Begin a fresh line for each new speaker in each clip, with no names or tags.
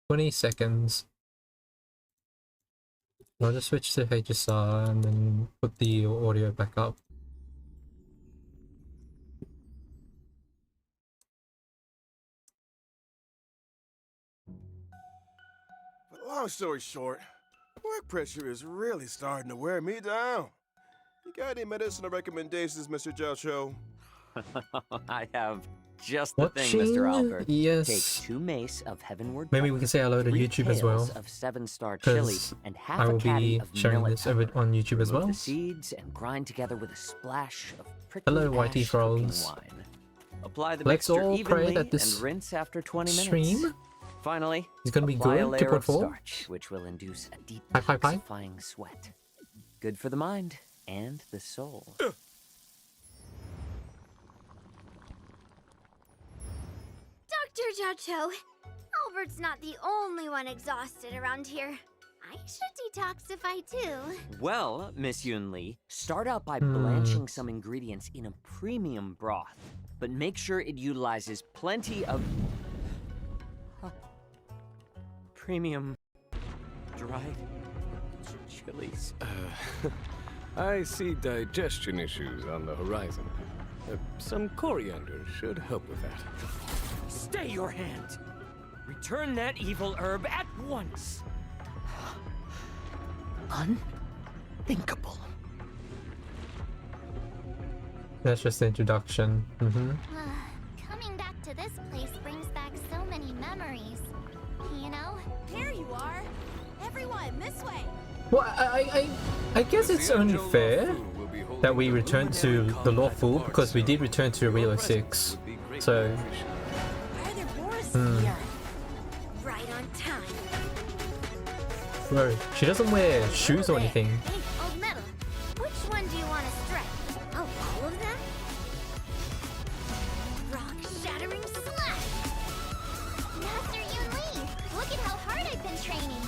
20 seconds. I'll just switch to HSR and then put the audio back up.
But long story short, work pressure is really starting to wear me down. You got any medicinal recommendations, Mr. Jelcho?
I have just the thing, Mr. Albert.
Yes.
Take 2 mace of heavenward.
Maybe we can say hello to
3
YouTube as well.
pails of 7-star chili and half
I will
a caddy
be
of
sharing
millet
this over
powder.
on YouTube as
Remove
well.
the seeds and grind together with a splash of prickly
Hello, Whitey
ash cooking
Frogs.
wine. Apply the
Let's
mixture
all pray
evenly
that this
and rinse after 20 minutes.
stream
Finally,
is gonna be
apply
good.
a layer of
2.4.
starch, which will induce a
Hi.
detoxifying sweat. Good for the mind and the soul.
Dr. Jelcho, Albert's not the only one exhausted around here. I should detoxify too.
Well, Miss Yunli, start out by blanching some ingredients in a premium broth, but make sure it utilizes plenty of premium dried chilies.
I see digestion issues on the horizon. Some coriander should help with that.
Stay your hand! Return that evil herb at once! Unthinkable.
That's just the introduction.
Coming back to this place brings back so many memories. You know?
There you are! Everyone, this way!
Well, I guess it's only fair that we return to the lawful because we did return to Relo 6. So,
Why are there Boris here?
Right on time.
bro, she doesn't wear shoes or anything.
Hey, old metal. Which one do you want to strike? Oh, all of them? Rock-shattering slash! Master Yunli, look at how hard I've been training.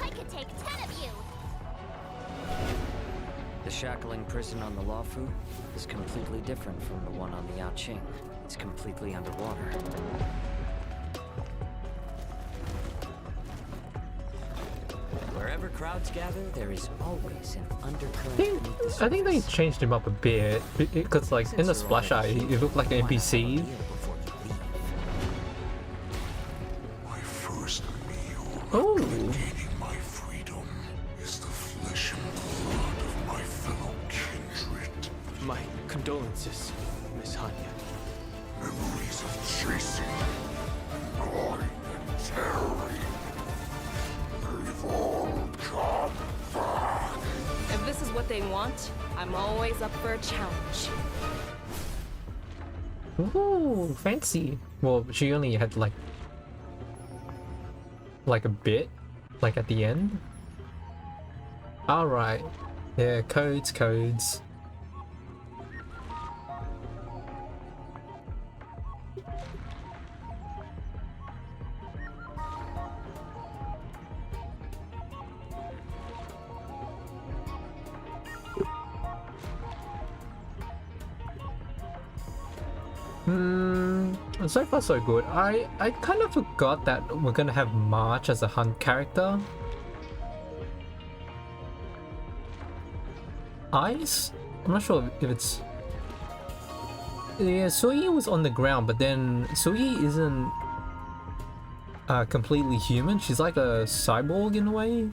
I could take 10 of you.
The shackling prison on the Luofu is completely different from the one on the Yaoqing. It's completely underwater. Wherever crowds gather, there is always an undercurrent beneath the
I think they
surface.
changed him up a bit because, like, in the
Since you're
splash eye,
already
he looked like an
why not
NPC.
have a meal before you leave?
My first meal,
Oh,
gaining my freedom, is the flesh and blood of my fellow kindred.
My condolences, Miss Hanya.
Memories of chasing, gnawing, and tearing. They've all come back.
If this is what they want, I'm always up for a challenge.
ooh, fancy. Well, she only had like a bit, like at the end. All right, yeah, codes. So far so good. I kind of forgot that we're gonna have March as a hunt character. Ice? I'm not sure if it's... Yeah, Sui was on the ground, but then Sui isn't completely human. She's like a cyborg in a way.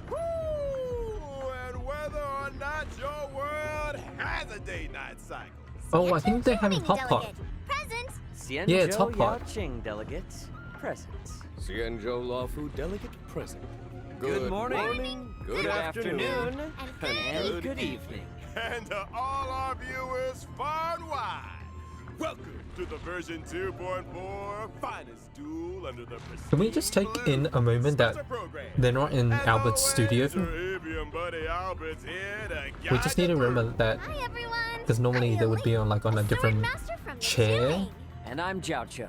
And whether or not your world has a day-night cycle.
Oh, I think they're having
Incoming
Pop Pop.
delegate. Present.
Xianzhou
Yeah, it's Hot Pot.
Yaoqing delegates, presents.
Xianzhou Lawfu delegate present.
Good morning,
good afternoon,
and good evening.
And to all our viewers far and wide, welcome to the version 2.4 finest duel under the
Can we just take in a moment that they're not in Albert's studio?
Buddy Albert's here to
We just need to remember that
Hi, everyone.
Because normally they would be on like on a different chair.
And I'm Jiao Cho.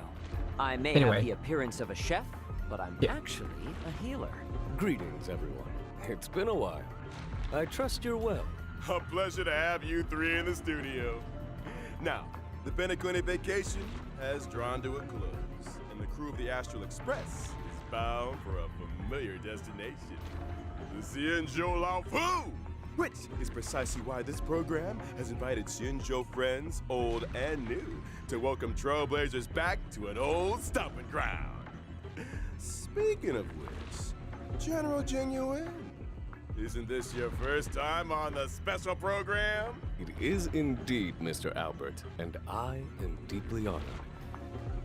I may
Anyway.
have the appearance of a chef, but I'm actually a healer.
Greetings, everyone. It's been a while. I trust you're well.
A pleasure to have you three in the studio. Now, the Penacony vacation has drawn to a close, and the crew of the Astral Express is bound for a familiar destination, the Xianzhou Lao Fu, which is precisely why this program has invited Xianzhou friends, old and new, to welcome trailblazers back to an old stomping ground. Speaking of which, General Genuine, isn't this your first time on the special program?
It is indeed, Mr. Albert, and I am deeply honored.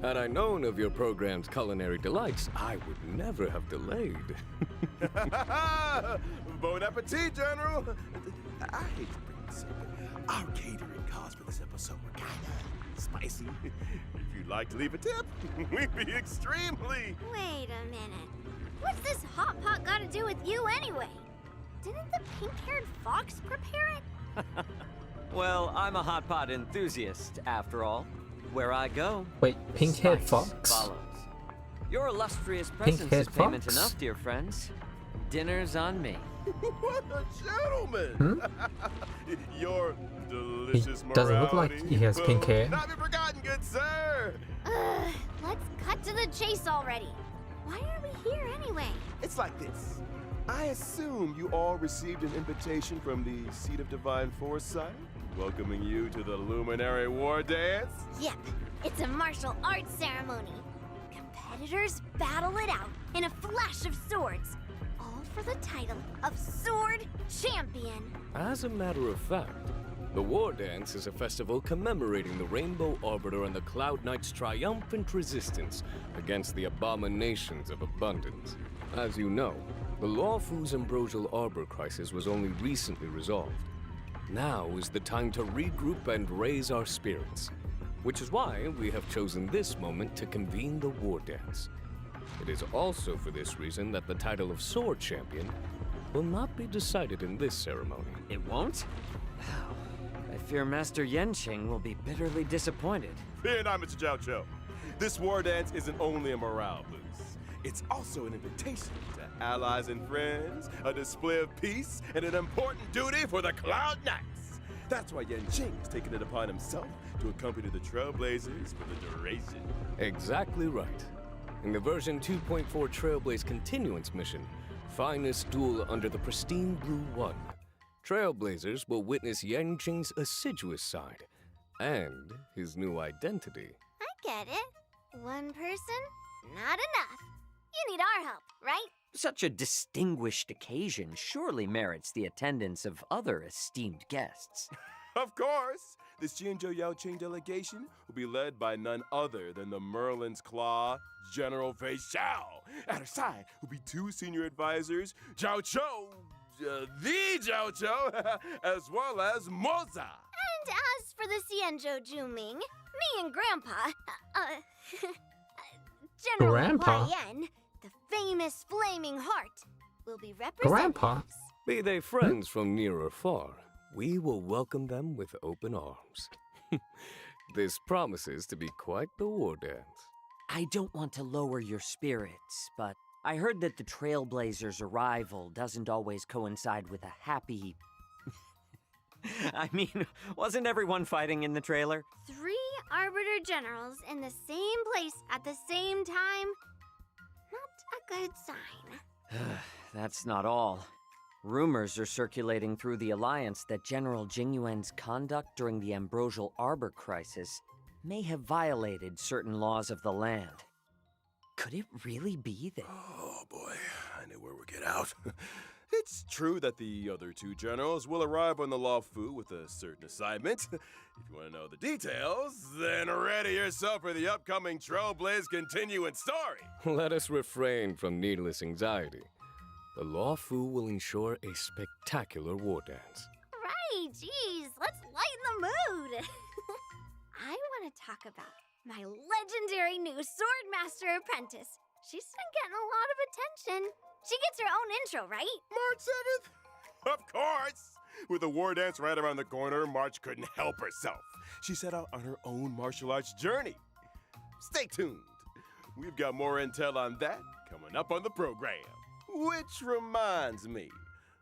Had I known of your program's culinary delights, I would never have delayed.
Bon appetit, General! I hate to bring this up, but our catering costs for this episode were kinda spicy. If you'd like to leave a tip, we'd be extremely...
Wait a minute. What's this hot pot got to do with you anyway? Didn't the pink-haired fox prepare it?
Well, I'm a hot pot enthusiast, after all. Where I go,
Wait, pink-haired
spice
fox?
follows. Your illustrious presence
Pink-haired
is payment
fox?
enough, dear friends. Dinner's on me.
What a gentleman! Your delicious
He doesn't look like
morality
he has pink
will
hair.
Not be forgotten, good sir!
Let's cut to the chase already. Why are we here anyway?
It's like this. I assume you all received an invitation from the Seat of Divine Foresight, welcoming you to the Luminary War Dance?
Yep, it's a martial arts ceremony. Competitors battle it out in a flash of swords, all for the title of Sword Champion.
As a matter of fact, the War Dance is a festival commemorating the Rainbow Arbiter and the Cloud Knight's triumphant resistance against the abominations of abundance. As you know, the Law Fu's ambrosial arbor crisis was only recently resolved. Now is the time to regroup and raise our spirits, which is why we have chosen this moment to convene the War Dance. It is also for this reason that the title of Sword Champion will not be decided in this ceremony.
It won't? I fear Master Yenqing will be bitterly disappointed.
Fear not, Mr. Jiao Cho. This war dance isn't only a morale boost. It's also an invitation to allies and friends, a display of peace, and an important duty for the Cloud Knights. That's why Yenqing has taken it upon himself to accompany the Trailblazers for the duration.
Exactly right. In the version 2.4 Trailblaze Continuance mission, Finest Duel under the Pristine Blue One, Trailblazers will witness Yenqing's assiduous side and his new identity.
I get it. One person, not enough. You need our help, right?
Such a distinguished occasion surely merits the attendance of other esteemed guests.
Of course, the Xianzhou Yaoqing delegation will be led by none other than the Merlin's Claw, General Fei Xiao. At her side will be two senior advisors, Jiao Cho, the Jiao Cho, as well as Moza.
And as for the Xianzhou Juming, me and Grandpa, General
Grandpa?
Huayan, the famous Flaming Heart, will be representing
Grandpa?
us.
Be they friends from near or far, we will welcome them with open arms. This promises to be quite the war dance.
I don't want to lower your spirits, but I heard that the Trailblazers' arrival doesn't always coincide with a happy... I mean, wasn't everyone fighting in the trailer?
3 Arbiter Generals in the same place at the same time? Not a good sign.
That's not all. Rumors are circulating through the Alliance that General Jingyuan's conduct during the Ambrosial Arbor crisis may have violated certain laws of the land. Could it really be that...
Oh boy, I knew where we'd get out. It's true that the other 2 generals will arrive on the Law Fu with a certain assignment. If you want to know the details, then ready yourself for the upcoming Trailblaze continuing story.
Let us refrain from needless anxiety. The Law Fu will ensure a spectacular war dance.
Right, geez, let's lighten the mood. I want to talk about my legendary new Swordmaster apprentice. She's been getting a lot of attention. She gets her own intro, right?
March 7th? Of course! With the war dance right around the corner, March couldn't help herself. She set out on her own martial arts journey. Stay tuned. We've got more intel on that coming up on the program. Which reminds me,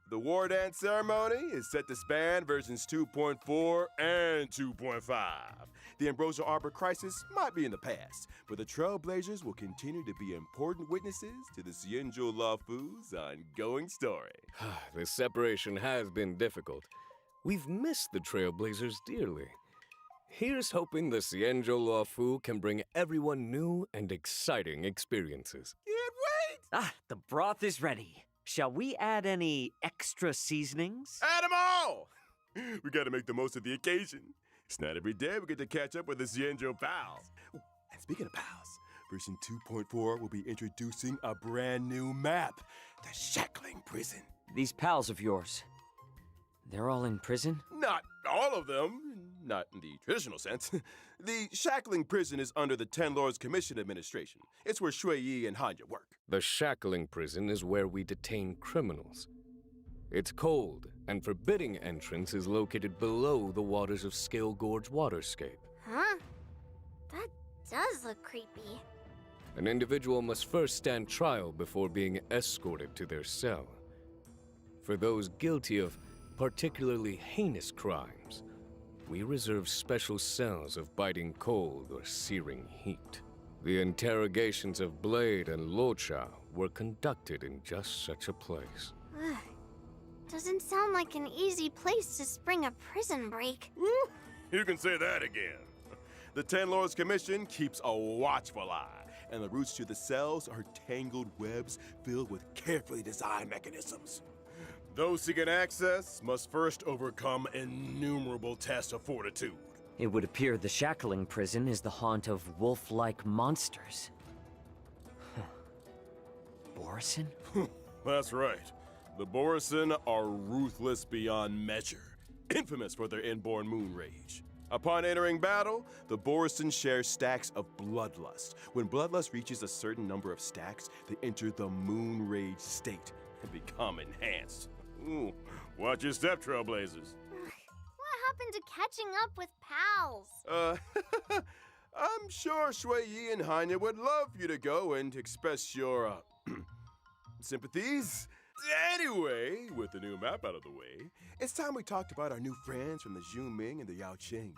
the war dance ceremony is set to span versions 2.4 and 2.5. The Ambrosial Arbor crisis might be in the past, but the Trailblazers will continue to be important witnesses to the Xianzhou Laofu's ongoing story.
This separation has been difficult. We've missed the Trailblazers dearly. Here's hoping the Xianzhou Laofu can bring everyone new and exciting experiences.
Can't wait!
The broth is ready. Shall we add any extra seasonings?
Add 'em all! We gotta make the most of the occasion. It's not every day we get to catch up with the Xianzhou pals. Ooh, and speaking of pals, version 2.4 will be introducing a brand new map, the Shackling Prison.
These pals of yours, they're all in prison?
Not all of them, not in the traditional sense. The Shackling Prison is under the Ten Lords Commission administration. It's where Shui Yi and Hanya work.
The Shackling Prison is where we detain criminals. It's cold, and forbidding entrance is located below the waters of Scale Gorge waterscape.
Huh? That does look creepy.
An individual must first stand trial before being escorted to their cell. For those guilty of particularly heinous crimes, we reserve special cells of biting cold or searing heat. The interrogations of Blade and Lo Chao were conducted in just such a place.
Doesn't sound like an easy place to spring a prison break.
You can say that again. The Ten Lords Commission keeps a watchful eye, and the routes to the cells are tangled webs filled with carefully designed mechanisms. Those seeking access must first overcome innumerable tests of fortitude.
It would appear the Shackling Prison is the haunt of wolf-like monsters. Borison?
That's right. The Borison are ruthless beyond measure, infamous for their inborn moon rage. Upon entering battle, the Borison share stacks of bloodlust. When bloodlust reaches a certain number of stacks, they enter the moon rage state and become enhanced. Ooh, watch your step, Trailblazers.
What happened to catching up with pals?
I'm sure Shui Yi and Hanya would love you to go and express your, sympathies. Anyway, with the new map out of the way, it's time we talked about our new friends from the Zhuming and the Yaoqing.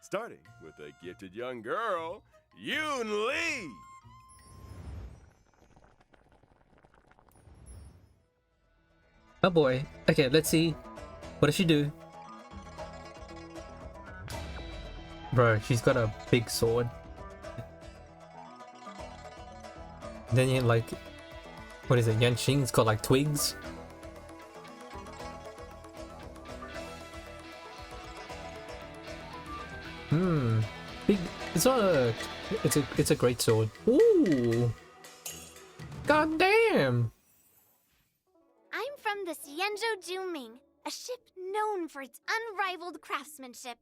Starting with a gifted young girl, Yunli.
Oh boy. Okay, let's see. What does she do? Bro, she's got a big sword. Then you like, what is it? Yanqing's got like twigs. Big. It's not a. It's a great sword. Ooh. God damn.
I'm from the Xianzhou Juming, a ship known for its unrivaled craftsmanship.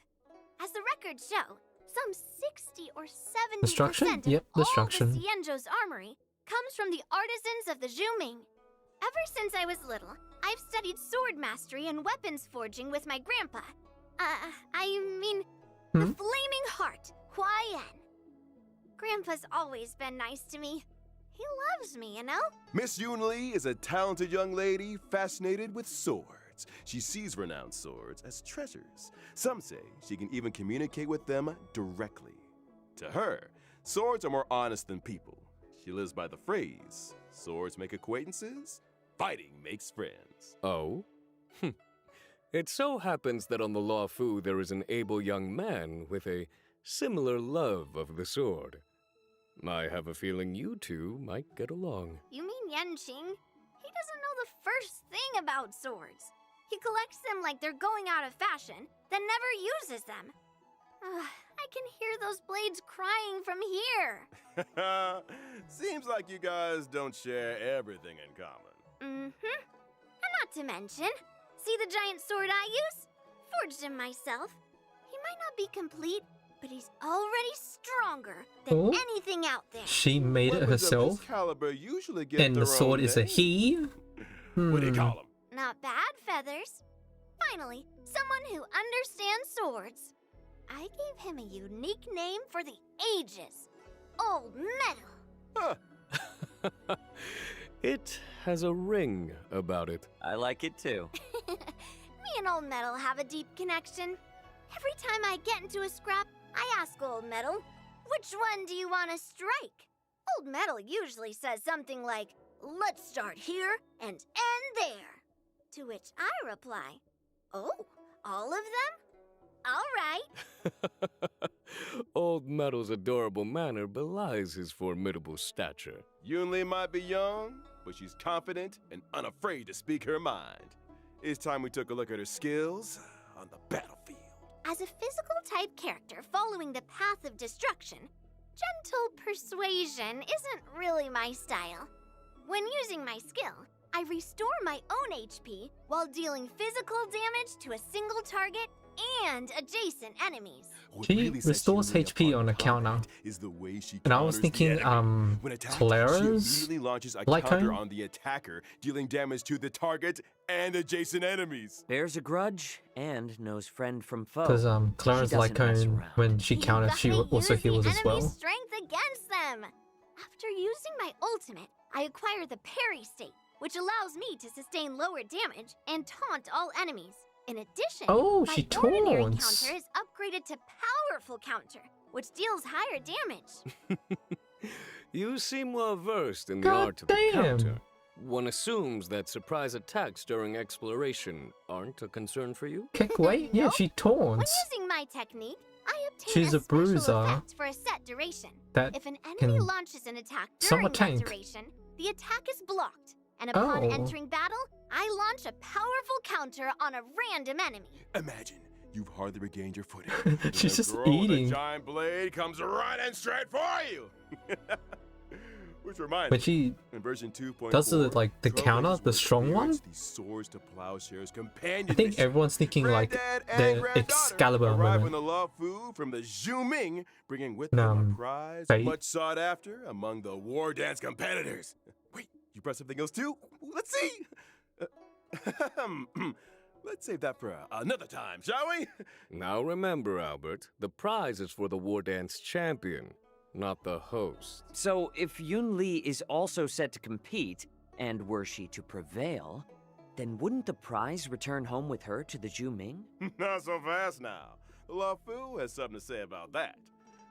As the records show, some 60 or 70%
Destruction?
of
Yep,
all
destruction.
the Xianzhou's armory comes from the artisans of the Juming. Ever since I was little, I've studied sword mastery and weapons forging with my grandpa. The Flaming Heart, Hua Yan. Grandpa's always been nice to me. He loves me, you know?
Miss Yunli is a talented young lady fascinated with swords. She sees renowned swords as treasures. Some say she can even communicate with them directly. To her, swords are more honest than people. She lives by the phrase, swords make acquaintances, fighting makes friends.
Oh? It so happens that on the Laofu there is an able young man with a similar love of the sword. I have a feeling you two might get along.
You mean Yanqing? He doesn't know the first thing about swords. He collects them like they're going out of fashion, then never uses them. I can hear those blades crying from here.
Seems like you guys don't share everything in common.
And not to mention, see the giant sword I use? Forged him myself. He might not be complete, but he's already stronger than anything out there.
She made it
Weapons of
herself.
this caliber usually get
And
their
the sword
own
is a
name.
he.
What do you call them?
Not bad, Feathers. Finally, someone who understands swords. I gave him a unique name for the ages. Old Metal.
Huh.
It has a ring about it.
I like it too.
Me and Old Metal have a deep connection. Every time I get into a scrap, I ask Old Metal, which one do you want to strike? Old Metal usually says something like, let's start here and end there. To which I reply, oh, all of them? All right.
Old Metal's adorable manner belies his formidable stature.
Yunli might be young, but she's confident and unafraid to speak her mind. It's time we took a look at her skills on the battlefield.
As a physical type character following the path of destruction, gentle persuasion isn't really my style. When using my skill, I restore my own HP while dealing physical damage to a single target and adjacent enemies.
She restores HP on a counter. And I was thinking, Clara's like
counter
her?
on the attacker, dealing damage to the target and adjacent enemies.
Bears a grudge and knows friend from foe.
Because Clara's
She
like
doesn't mess
her
around.
when she counters, she
Let me
also
use the
heals as well.
enemy's strength against them. After using my ultimate, I acquire the parry state, which allows me to sustain lower damage and taunt all enemies. In addition,
Oh,
my
she
ordinary
taunts.
counter is upgraded to powerful counter, which deals higher damage.
You seem well versed in the
God
art of the
damn.
counter. One assumes that surprise attacks during exploration aren't a concern for you?
Kick weight? Yeah, she
When
taunts.
using my technique, I obtain
She's a
special
bruiser
effect for a set duration.
that
If an enemy
can
launches an attack
summon
during
a
that
tank.
duration, the attack is blocked. And upon
Oh.
entering battle, I launch a powerful counter on a random enemy.
Imagine you've hardly regained your footing.
She's
The
just
girl with
eating.
a giant blade comes running straight for you. Which reminds
when
me,
she
in version 2.4,
does the like the counter,
trailblazers
the
were
strong one.
experienced these swords to plowshares companion
I think
mission.
everyone's thinking like
Granddad and
the
granddaughter
Excalibur
arrive
moment.
on the Law Fu from the Zhu Ming, bringing with them a prize
Fate.
much sought after among the war dance competitors. Wait, you brought something else too? Let's see. Let's save that for another time, shall we?
Now remember, Albert, the prize is for the War Dance champion, not the host.
So if Yunli is also set to compete, and were she to prevail, then wouldn't the prize return home with her to the Zhu Ming?
Not so fast now. The Law Fu has something to say about that.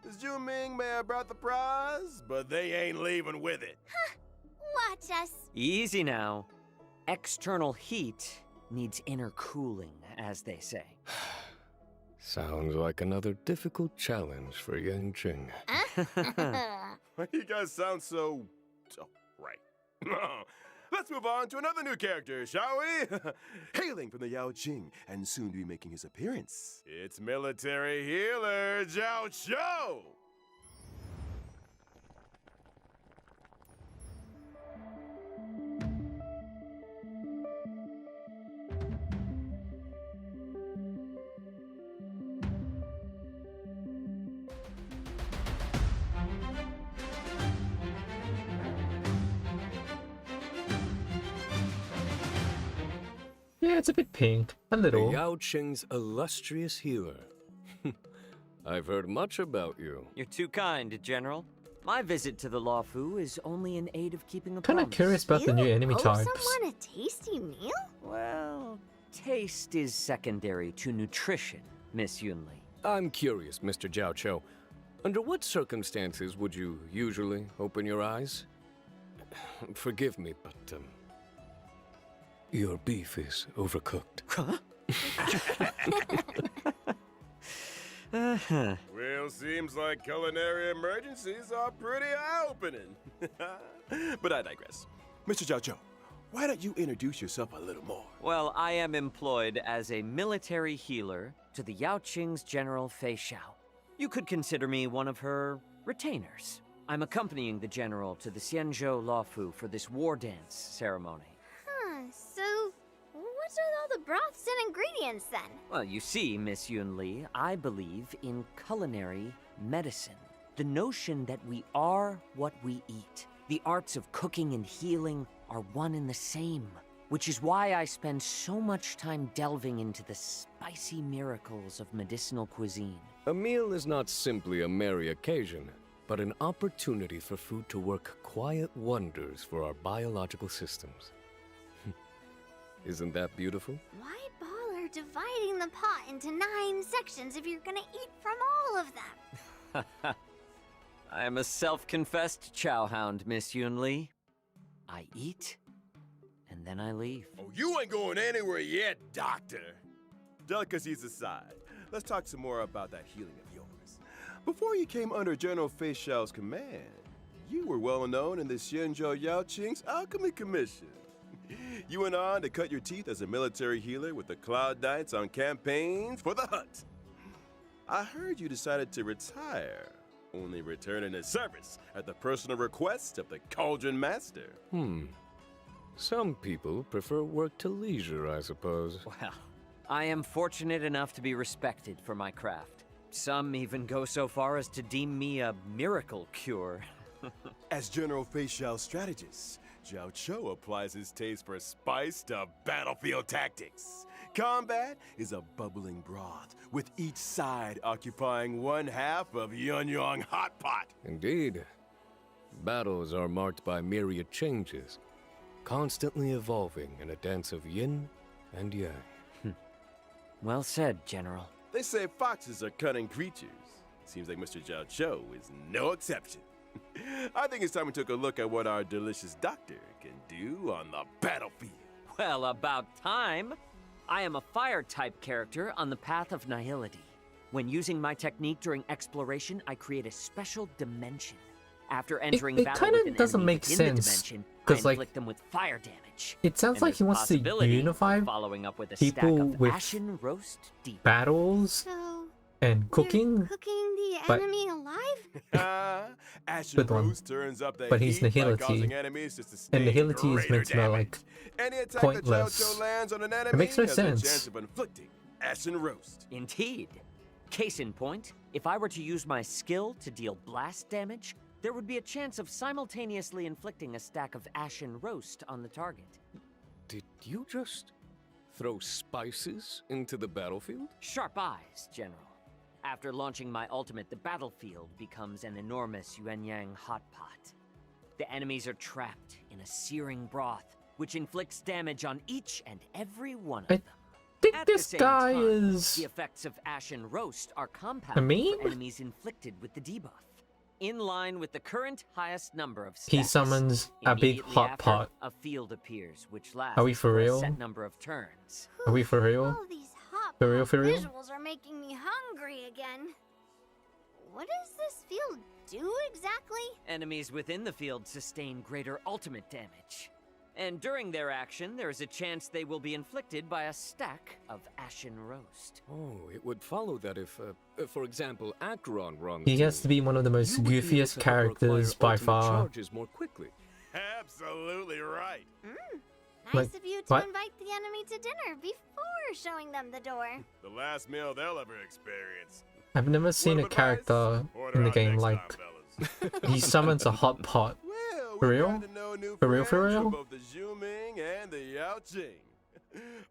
The Zhu Ming may have brought the prize, but they ain't leaving with it.
Watch us.
Easy now. External heat needs inner cooling, as they say.
Sounds like another difficult challenge for Yang Jing.
Why do you guys sound so... Oh, right. Let's move on to another new character, shall we? Hailing from the Yao Qing and soon to be making his appearance, it's military healer Zhao Chou!
Yeah, it's a bit pink, a
The
little.
Yao Qing's illustrious healer. I've heard much about you.
You're too kind, General. My visit to the Law Fu is only in aid of keeping a
Kind of
promise.
curious about the new enemy
owe
types.
someone a tasty meal?
Well, taste is secondary to nutrition, Miss Yunli.
I'm curious, Mr. Jiao Cho. Under what circumstances would you usually open your eyes? Forgive me, but, your beef is overcooked.
Huh?
Well, seems like culinary emergencies are pretty eye-opening. But I digress. Mr. Zhao Chou, why don't you introduce yourself a little more?
Well, I am employed as a military healer to the Yao Qing's General Fei Xiao. You could consider me one of her retainers. I'm accompanying the general to the Xianzhou Law Fu for this war dance ceremony.
So what's with all the broths and ingredients then?
Well, you see, Miss Yunli, I believe in culinary medicine. The notion that we are what we eat. The arts of cooking and healing are one and the same. which is why I spend so much time delving into the spicy miracles of medicinal cuisine.
A meal is not simply a merry occasion, but an opportunity for food to work quiet wonders for our biological systems. Isn't that beautiful?
Why bother dividing the pot into 9 sections if you're gonna eat from all of them?
I am a self-confessed chowhound, Miss Yunli. I eat, and then I leave.
Oh, you ain't going anywhere yet, Doctor. Delicacies aside, let's talk some more about that healing of yours. Before you came under General Fei Xiao's command, you were well known in the Xianzhou Yaoqing's Alchemy Commission. You went on to cut your teeth as a military healer with the Cloud Knights on campaigns for the Hunt. I heard you decided to retire, only returning to service at the personal request of the Cauldron Master.
Some people prefer work to leisure, I suppose.
Well, I am fortunate enough to be respected for my craft. Some even go so far as to deem me a miracle cure.
As General Fei Xiao's strategist, Zhao Cho applies his taste for spice to battlefield tactics. Combat is a bubbling broth, with each side occupying one half of Yunyang Hot Pot.
Indeed. Battles are marked by myriad changes, constantly evolving in a dance of yin and yang.
Well said, General.
They say foxes are cunning creatures. Seems like Mr. Zhao Cho is no exception. I think it's time we took a look at what our delicious doctor can do on the battlefield.
Well, about time. I am a fire-type character on the path of nihility. When using my technique during exploration, I create a special dimension. After entering
it
battle
kind
with
of
an
doesn't
enemy
make
within the
sense,
dimension, I
'cause, like,
inflict them with fire damage.
It sounds
And
like he
there's
wants to
possibility
unify
of following up with a
people
stack of
with
ashen roast deep.
battles
So,
and
you're
cooking.
cooking the
but-
enemy alive?
Ashen
Good one.
Rose turns up the
But he's
heat by
nihility.
causing enemies to
And
sustain
nihility is
greater
meant to be, like,
damage. Any attack
pointless.
that Zhao Cho lands on an enemy
makes no
has
sense.
a chance of inflicting Ashen Roast.
Indeed. Case in point, if I were to use my skill to deal blast damage, there would be a chance of simultaneously inflicting a stack of ashen roast on the target.
Did you just throw spices into the battlefield?
Sharp eyes, General. After launching my ultimate, the battlefield becomes an enormous Yuanyang hot pot. The enemies are trapped in a searing broth, which inflicts damage on each and every one of
I
them.
think
At the
this
same
guy
time,
is
the effects of ashen roast are compounded
meme?
for enemies inflicted with the debuff. In line with the current highest number of stacks,
He summons a big
immediately
hot
after,
pot.
A field appears, which lasts
Are we for
a
real?
set number of turns.
Are we for real?
All these hot
For real,
pot
for real?
visuals are making me hungry again. What does this field do exactly?
Enemies within the field sustain greater ultimate damage. And during their action, there is a chance they will be inflicted by a stack of ashen roast.
Oh, it would follow that if, for example, Acheron were on
He
the team,
has to be one of the most
you would be able
goofiest
to
characters
acquire
by
ultimate
far.
charges more quickly.
Absolutely right.
Nice
Like,
of you to
what?
invite the enemy to dinner before showing them the door.
The last meal they'll ever experience.
I've never seen a
Word of
character
advice? Order
in the
out
game
next
like
time, fellas.
he summons a hot pot.
Well,
For
we
real?
got to know new
For real, for
friends
real?
from both the Zhuming and the Yaoqing.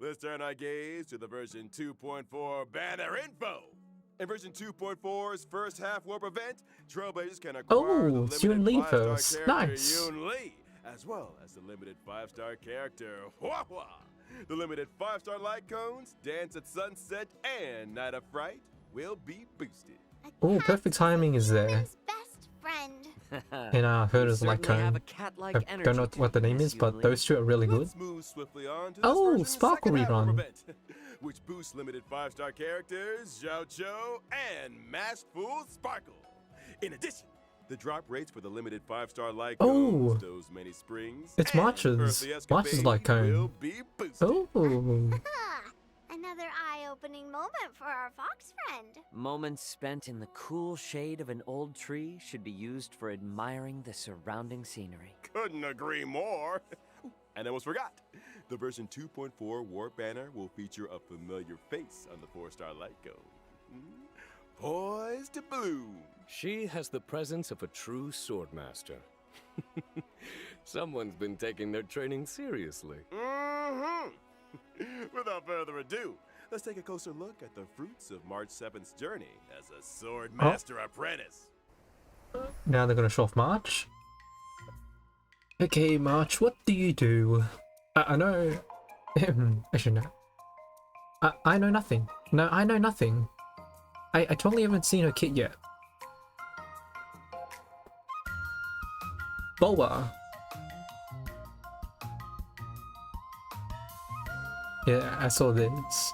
Let's turn our gaze to the version 2.4 banner info. In version 2.4's first half warp event, Trailblazers can acquire the
Oh, it's
limited
Yunli
5-star
first.
character
Nice.
Yunli, as well as the limited 5-star character Warau. The limited 5-star light cones, Dance at Sunset, and Night of Fright will be boosted.
A
Oh,
cat's
perfect timing is there.
human's best friend.
And I heard
You
his like
certainly have a
cone.
cat-like
I
energy
don't know
to
what the
you,
name
Miss
is, but
Yunli.
those two are really good.
Let's move swiftly on to this
Oh,
version's
Sparkle
second half warp
rerun.
event, which boosts limited 5-star characters Zhao Cho and Masked Fool Sparkle. In addition, the drop rates for the limited 5-star light
Oh.
cones, those many springs,
It's
and
March's.
Earthly
March's
Escapade
light cone.
will be boosted.
Oh,
Another eye-opening moment for our fox friend.
Moments spent in the cool shade of an old tree should be used for admiring the surrounding scenery.
Couldn't agree more. And almost forgot. The version 2.4 Warp Banner will feature a familiar face on the 4-star light cone. Poised to bloom.
She has the presence of a true swordmaster. Someone's been taking their training seriously.
Without further ado, let's take a closer look at the fruits of March 7th's journey as a sword master apprentice.
Now they're gonna show off March. Okay, March, what do you do? I know. Actually, no. I know nothing. No, I know nothing. I totally haven't seen her kit yet. Boa. Yeah, I saw this.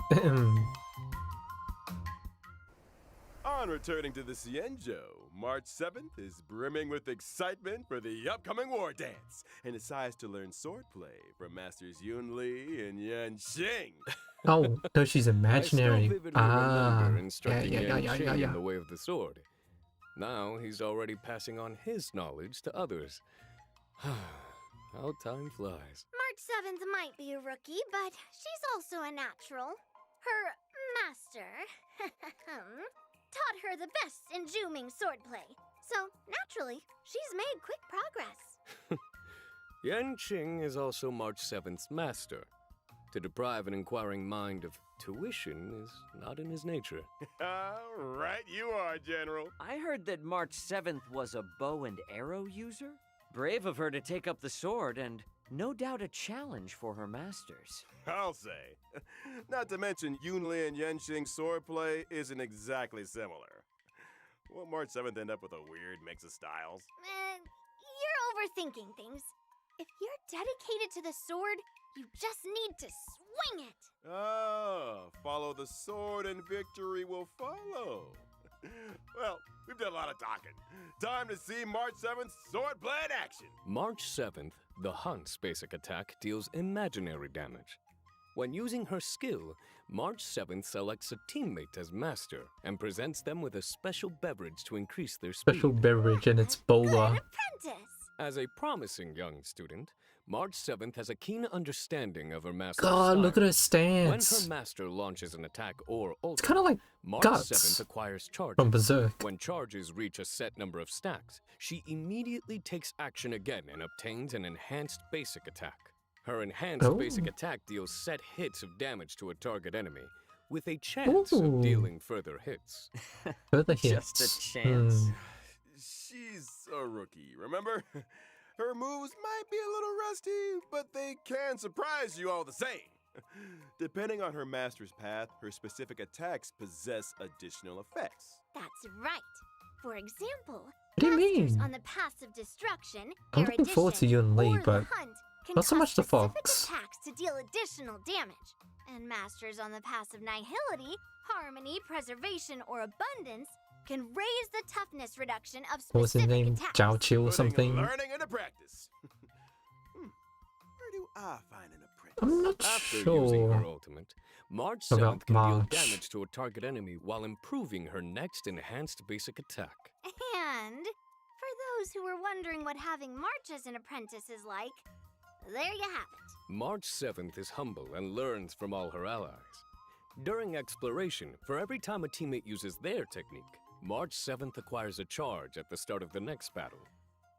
On returning to the Cienjo, March 7th is brimming with excitement for the upcoming war dance and decides to learn swordplay from Masters Yunli and Yanxing.
Oh, no, she's
I still
imaginary.
vividly
Ah,
remember instructing
yeah.
in the way of the sword. Now he's already passing on his knowledge to others. How time flies.
March 7th might be a rookie, but she's also a natural. Her master taught her the best in Juming swordplay. So, naturally, she's made quick progress.
Yanqing is also March 7th's master. To deprive an inquiring mind of tuition is not in his nature.
Right you are, General.
I heard that March 7th was a bow and arrow user. Brave of her to take up the sword, and no doubt a challenge for her masters.
I'll say. Not to mention, Yunli and Yanxing's swordplay isn't exactly similar. Won't March 7th end up with a weird mix of styles?
You're overthinking things. If you're dedicated to the sword, you just need to swing it.
Oh, follow the sword and victory will follow. Well, we've done a lot of talking. Time to see March 7th swordplay in action.
March 7th, the Hunt's basic attack deals imaginary damage. When using her skill, March 7th selects a teammate as master and presents them with a special beverage to increase their speed.
special beverage and it's boba.
Good apprentice.
As a promising young student, March 7th has a keen understanding of her master's
God, look at her
style. When
stance.
her master launches an attack or ultimate,
It's kind of like
March
Guts
7th acquires charges.
from Berserk.
When charges reach a set number of stacks, she immediately takes action again and obtains an enhanced basic attack. Her enhanced basic attack deals set hits of damage to a target enemy, with a chance of dealing further hits.
Further hits.
Just a chance.
She's a rookie, remember? Her moves might be a little rusty, but they can surprise you all the same. Depending on her master's path, her specific attacks possess additional effects.
That's right. For example,
What do you
masters
mean?
on the path of destruction,
I'm looking forward to
erudition,
Yunli,
or the
but
hunt can
not so much the
cause specific
fox.
attacks to deal additional damage. And masters on the path of nihility, harmony, preservation, or abundance can raise the toughness reduction of
What was his
specific
name?
attacks.
Zhao Qiu or
Putting
something?
learning into practice. Where do I find an apprentice?
I'm not
After using her
sure.
ultimate, March
About
7th can deal
March.
damage to a target enemy while improving her next enhanced basic attack.
And for those who were wondering what having March as an apprentice is like, there you have it.
March 7th is humble and learns from all her allies. During exploration, for every time a teammate uses their technique, March 7th acquires a charge at the start of the next battle.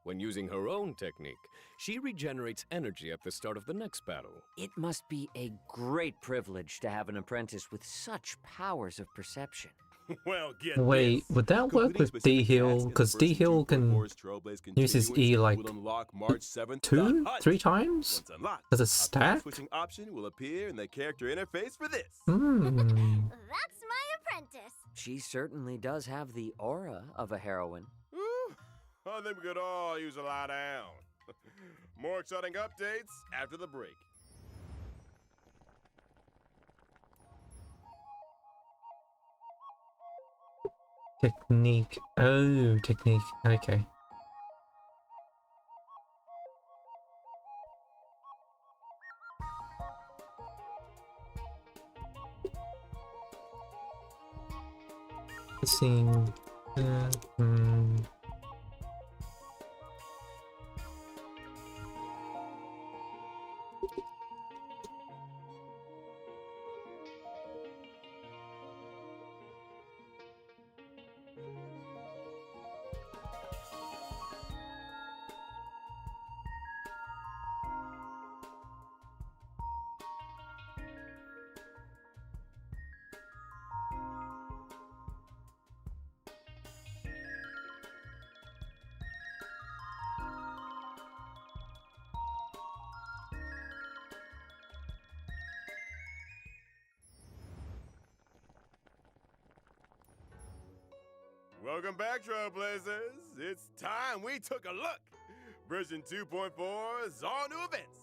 When using her own technique, she regenerates energy at the start of the next battle.
It must be a great privilege to have an apprentice with such powers of perception.
Well, get
Wait,
this.
would that work
Completing
with
specific
D-Heal?
tasks in the
Because
first
D-Heal can
2.4's Trailblaze
use his E
continuance
like
will unlock March 7th,
two,
the Hunt.
3 times?
Once unlocked,
As a
path
stack?
switching option will appear in the character interface for this.
Hmm.
That's my apprentice.
She certainly does have the aura of a heroine.
Ooh, I think we could all use a lie down. More exciting updates after the break.
Technique. Oh, technique. Okay. Seeing.
Welcome back, Trailblazers. It's time we took a look. Version 2.4's all new events.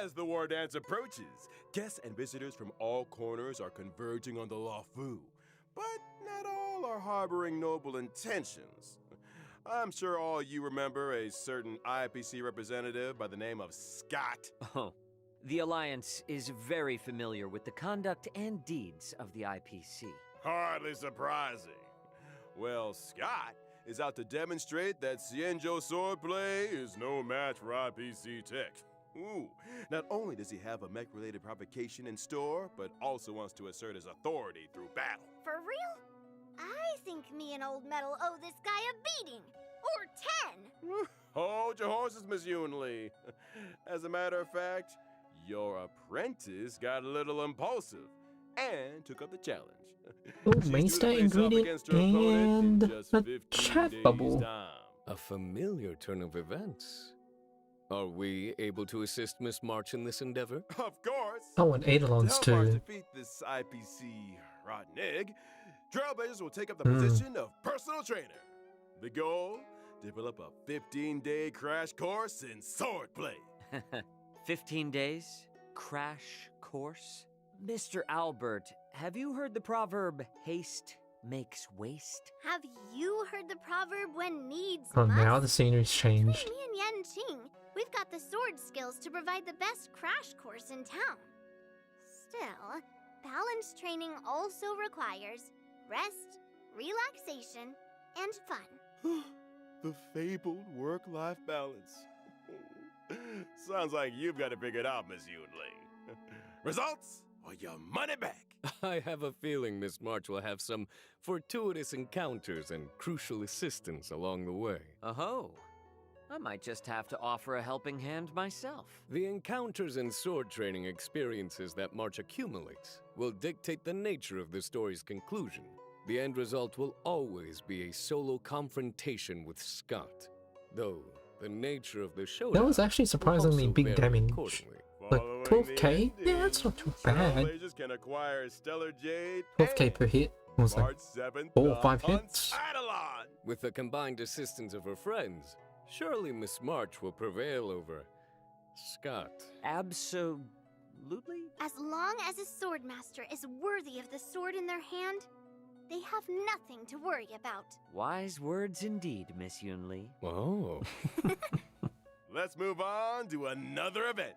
As the war dance approaches, guests and visitors from all corners are converging on the Lawfu. But not all are harboring noble intentions. I'm sure all you remember a certain IPC representative by the name of Scott.
Oh, the Alliance is very familiar with the conduct and deeds of the IPC.
Hardly surprising. Well, Scott is out to demonstrate that Xianzhou swordplay is no match for IPC tech. Ooh, not only does he have a mech-related provocation in store, but also wants to assert his authority through battle.
For real? I think me and Old Metal owe this guy a beating. Or 10.
Hold your horses, Miss Yunli. As a matter of fact, your apprentice got a little impulsive and took up the challenge.
Oh,
She's
mainstay
due to face off
ingredient
against her opponent in
and
just
a
15
chat
days'
bubble.
time.
A familiar turn of events. Are we able to assist Miss March in this endeavor?
Of course.
Oh, and Eidolons
to help us
too.
defeat this IPC rotten egg, Trailblazers will take up the position of personal trainer. The goal? Develop a 15-day crash course in swordplay.
15 days? Crash course? Mr. Albert, have you heard the proverb, haste makes waste?
Have you heard the proverb when needs
Oh,
must?
now the scenery's changed.
Between me and Yan Qing, we've got the sword skills to provide the best crash course in town. Still, balance training also requires rest, relaxation, and fun.
The fabled work-life balance. Sounds like you've got it figured out, Miss Yunli. Results or your money back.
I have a feeling Miss March will have some fortuitous encounters and crucial assistance along the way.
Oh, I might just have to offer a helping hand myself.
The encounters and sword training experiences that March accumulates will dictate the nature of the story's conclusion. The end result will always be a solo confrontation with Scott, though the nature of the show
That was actually surprisingly big damage. Like 12k? Yeah, that's not too bad.
Trailblazers can acquire Stellar Jade
12k per hit. It was like
March 7th,
4 or 5
on
hits.
Eidolon.
With the combined assistance of her friends, surely Miss March will prevail over Scott.
Absolutely?
As long as a swordmaster is worthy of the sword in their hand, they have nothing to worry about.
Wise words indeed, Miss Yunli.
Oh.
Let's move on to another event.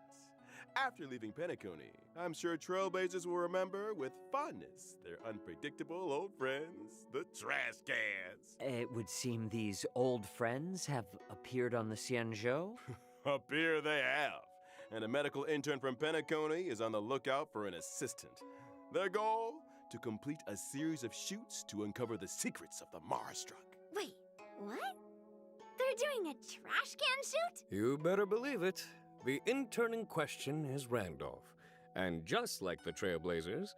After leaving Penacony, I'm sure Trailblazers will remember with fondness their unpredictable old friends, the trash cans.
It would seem these old friends have appeared on the Xianzhou.
Up here they have, and a medical intern from Penacony is on the lookout for an assistant. Their goal? To complete a series of shoots to uncover the secrets of the Marstruck.
Wait, what? They're doing a trash can shoot?
You better believe it. The intern in question is Randolph, and just like the Trailblazers,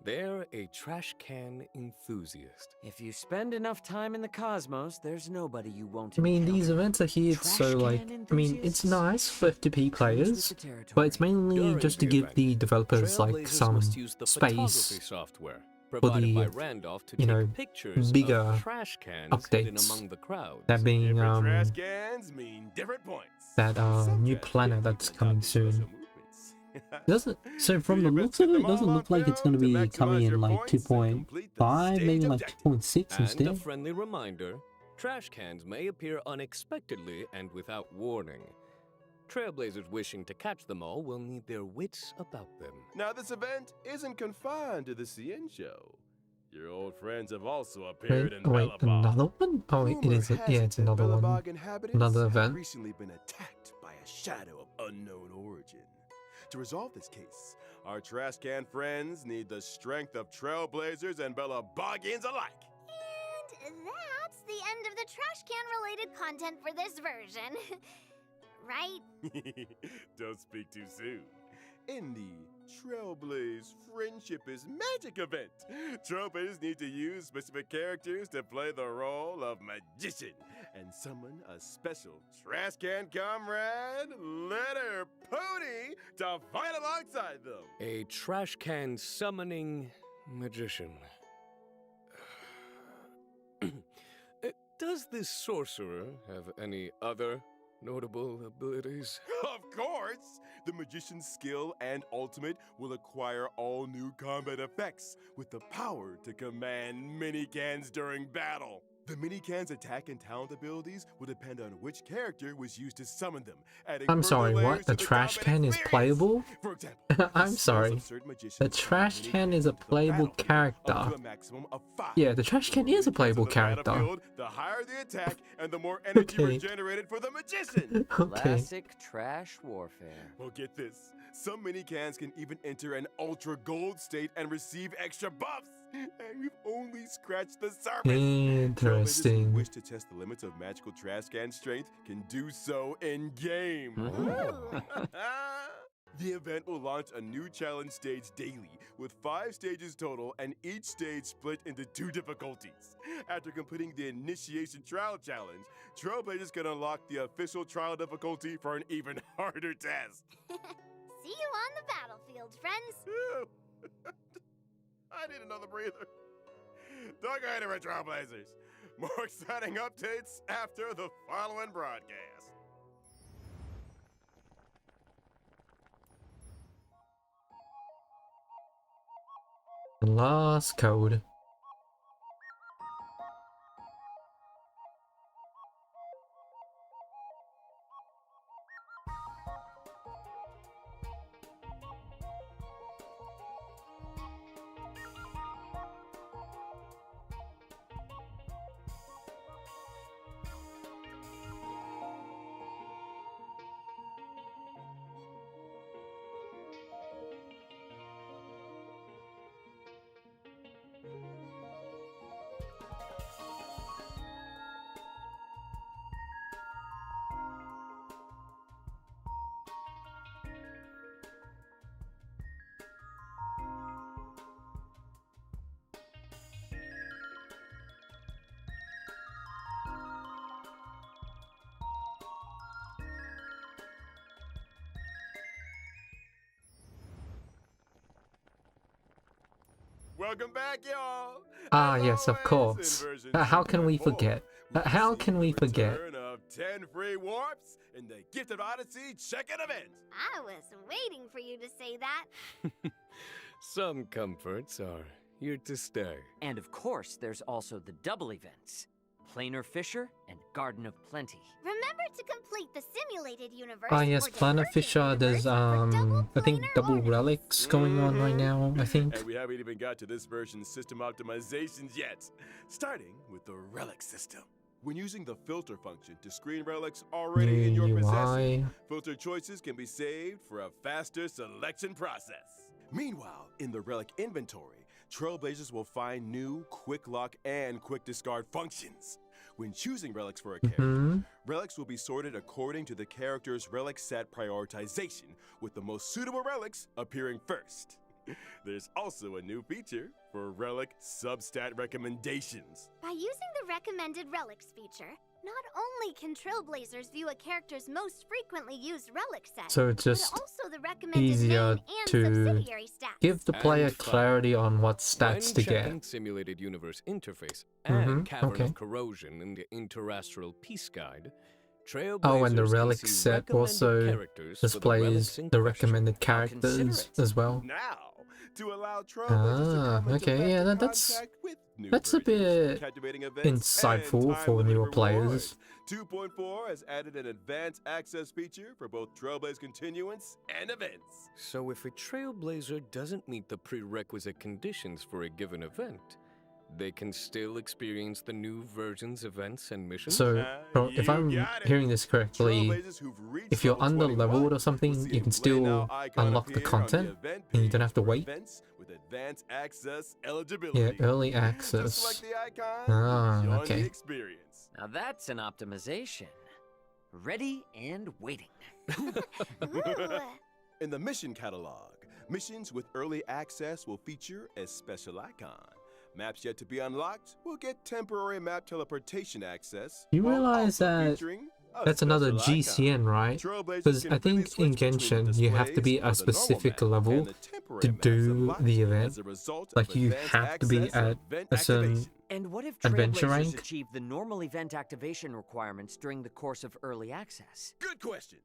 they're a trash can enthusiast.
If you spend enough time in the cosmos, there's nobody you won't
I mean,
encounter.
these events are here so, like, I mean, it's nice for FTP players, but it's mainly
During
just to
the
give
event,
the developers, like,
Trailblazers
some
must use the photography
space
software
for
provided by
the,
Randolph to
you
take
know,
pictures
bigger
of trash cans hidden
updates.
among the crowds.
That being,
Different trash cans mean different points.
that
Some
new
trash
planet
cans
that's
even
coming
adopt these special
soon.
movements.
Doesn't, so from the
Do your
looks
best to
of
get
it, it
them
doesn't
all
look
on
like it's going to
film to
be coming
maximize
in
your
like
points and complete the
2.5, maybe
stage
like
objective.
2.6
And a
instead.
friendly reminder, trash cans may appear unexpectedly and without warning. Trailblazers wishing to catch them all will need their wits about them.
Now, this event isn't confined to the Xianzhou. Your old friends have also appeared in
Wait,
Bellabog.
another one? Oh, it
Rumor
is,
has
yeah,
it
it's
that
another one.
Bellabog inhabitants
Another
have
event.
recently been attacked by a shadow of unknown origin. To resolve this case, our trash can friends need the strength of Trailblazers and Bellabogians alike.
And that's the end of the trash can related content for this version. Right?
Don't speak too soon. In the Trailblaze Friendship is Magic event, Trailblazers need to use specific characters to play the role of magician and summon a special trash can comrade, Letter Pony, to fight alongside them.
A trash can summoning magician. Does this sorcerer have any other notable abilities?
Of course! The magician's skill and ultimate will acquire all new combat effects with the power to command minicans during battle. The minicans' attack and talent abilities will depend on which character was used to summon them, adding
I'm
further
sorry,
layers
what?
to
The
the
trash
combat
can is
experience.
playable?
For example,
I'm
the
sorry.
skills of certain magicians
The
can
trash
be
can is a
minicated to the
playable
battlefield,
character.
up to a maximum of 5.
Yeah, the trash
The
can
more
is a
minicans
playable
on the
character.
battlefield, the higher the attack and the more energy
Okay.
regenerated for the magician.
Okay.
Classic trash warfare.
Well, get this. Some minicans can even enter an ultra gold state and receive extra buffs. And we've only scratched the surface. Trailblazers
Interesting.
who wish to test the limits of magical trash can strength can do so in game.
Ooh.
The event will launch a new challenge stage daily with 5 stages total and each stage split into 2 difficulties. After completing the initiation trial challenge, Trailblazers can unlock the official trial difficulty for an even harder test.
See you on the battlefield, friends.
I need another breather. Don't go anywhere, Trailblazers. More exciting updates after the following broadcast.
Last code.
Welcome back, y'all.
Ah,
As
yes, of
always,
course.
in version
How can we
2.4,
forget?
we'll
How
see
can we
the
forget?
return of 10 free warps in the Gift of Odyssey check-in event.
I was waiting for you to say that.
Some comforts are here to stay.
And of course, there's also the double events. Planar Fisher and Garden of Plenty.
Remember to complete the simulated universe.
Ah, yes,
or
Planar
divergent
Fisher,
universe
there's,
for double
I think
planar
double
orbits.
relics going on right now, I think.
And we haven't even got to this version's system optimizations yet. Starting with the relic system. When using the filter function to screen relics already in your
New
possession,
UI.
filter choices can be saved for a faster selection process. Meanwhile, in the relic inventory, Trailblazers will find new quick lock and quick discard functions. When choosing relics for a character, relics will be sorted according to the character's relic set prioritization, with the most suitable relics appearing first. There's also a new feature for relic substat recommendations.
By using the recommended relics feature, not only can Trailblazers view a character's most frequently used relic set,
So it's
but
just
also the recommended
easier
main and
to
subsidiary stats.
give the player
And fun.
clarity on what
When
stats to
checking
get.
simulated universe interface and Cavern
okay.
of Corrosion in the Interastral Peace Guide, Trailblazers
Oh, and the
can
relic
see
set
recommended
also
characters for the
displays
relics in
the
question.
recommended
I'll consider
characters
it.
as well.
Now, to allow Trailblazers to come into
okay, yeah,
direct
that's
contact with new
a
versions,
bit
captivating events,
insightful
and
for
time-limited
newer players.
rewards. 2.4 has added an advanced access feature for both Trailblaze Continuance and events.
So if a Trailblazer doesn't meet the prerequisite conditions for a given event, they can still experience the new version's events and missions?
So, if
You
I'm
got it.
hearing this correctly,
Trailblazers who've reached
if you're
level
under
21
leveled or
will
something,
see
you
a
can
Play
still
Now icon
unlock the
appear on
content,
event
and you don't
page
have to
for
wait.
events with advanced access eligibility.
Yeah, early
Just
access.
select the icon,
Ah,
join
okay.
the experience.
Now that's an optimization. Ready and waiting.
Ooh.
In the mission catalog, missions with early access will feature a special icon. Maps yet to be unlocked will get temporary map teleportation access.
You
while
realize
also
that
featuring
That's another
special icon.
GCN, right?
Trailblazers
Because
can
I
freely
think
switch
in
between the
Genshin you have to be
displays
a
of the normal
specific
map
level
and the temporary
to
maps
do
unlocked
the
as
event.
a result
Like
of
you
advanced
have to be
access
at
event
a certain
activation.
And what if
adventure
Trailblazers
rank.
achieve the normal event activation requirements during the course of early access?
Good question.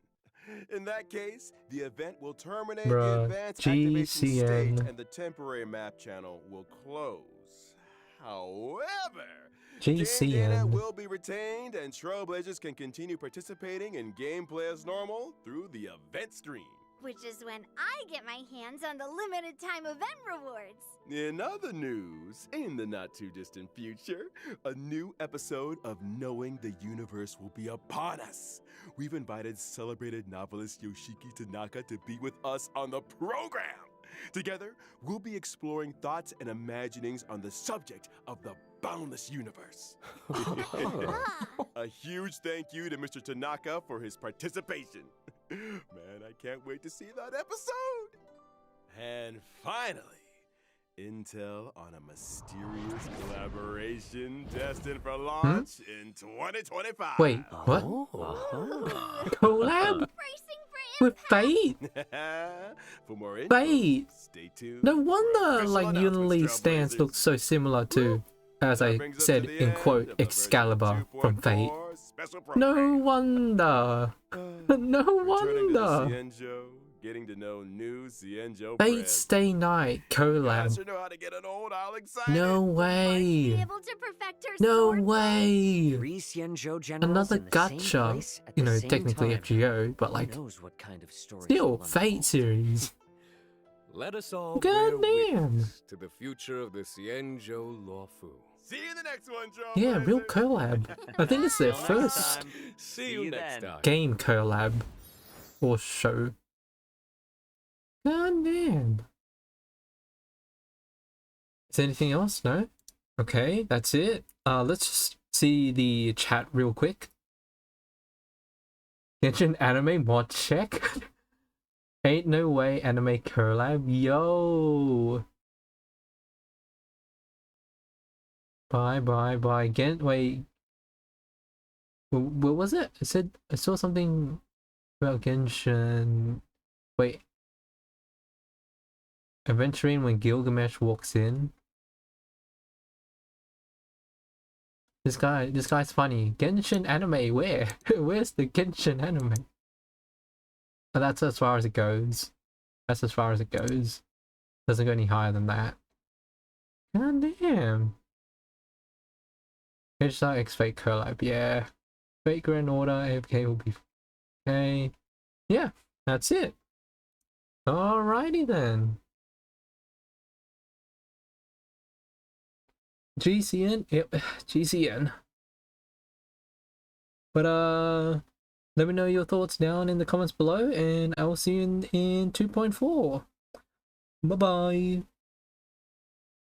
In that case, the event will terminate the
Bruh,
advanced activation stage
GCN.
and the temporary map channel will close. However, game data
GCN.
will be retained and Trailblazers can continue participating in gameplay as normal through the event screen.
Which is when I get my hands on the limited time event rewards.
In other news, in the not too distant future, a new episode of Knowing the Universe will be upon us. We've invited celebrated novelist Yoshiki Tanaka to be with us on the program. Together, we'll be exploring thoughts and imaginings on the subject of the boundless universe. A huge thank you to Mr. Tanaka for his participation. Man, I can't wait to see that episode. And finally, intel on a mysterious collaboration destined for launch in 2025.
Wait, what? Collab
Racing for
with Fate?
For more info,
Fate!
stay tuned.
No
for
wonder
official
like
announcements,
Yunli's stance
Trailblazers.
looks so similar to, as
That
I
brings us
said
to the
in
end
quote,
of the
Excalibur
version
from Fate.
2.4 special
No
program.
wonder. No
Returning to the
wonder.
Cienjo, getting to know new Cienjo
Fate
friends.
Stay Night
I
collab.
sure know how to get an old owl excited.
No
be
way.
able to perfect her
No
sword
way.
3 Xianzhou generals
Another
in the same
gacha.
place at
You
the
know,
same
technically
time.
FGO, but
Who
like,
knows what kind of story
still,
will
Fate
unfold.
series.
Let us all
God
bear
damn.
witness to the future of the Xianzhou Lawfu.
See you in the next one, Trailblazers.
Yeah, real collab. I think it's their
Till next
first
time.
See you next
then.
time.
game collab or show. God damn. Is there anything else? No? Okay, that's it. Let's just see the chat real quick. Genshin anime mod check. Ain't no way anime collab. Yo. Bye. Wait. What was it? I saw something about Genshin. Wait. Adventuring when Gilgamesh walks in. This guy's funny. Genshin anime, where? Where's the Genshin anime? But that's as far as it goes. That's as far as it goes. Doesn't go any higher than that. God damn. HSR X Fate collab, yeah. Fate Grand Order, AFK will be okay. Yeah, that's it. Alrighty then. GCN, yep, GCN. But let me know your thoughts down in the comments below, and I will see you in 2.4. Bye bye.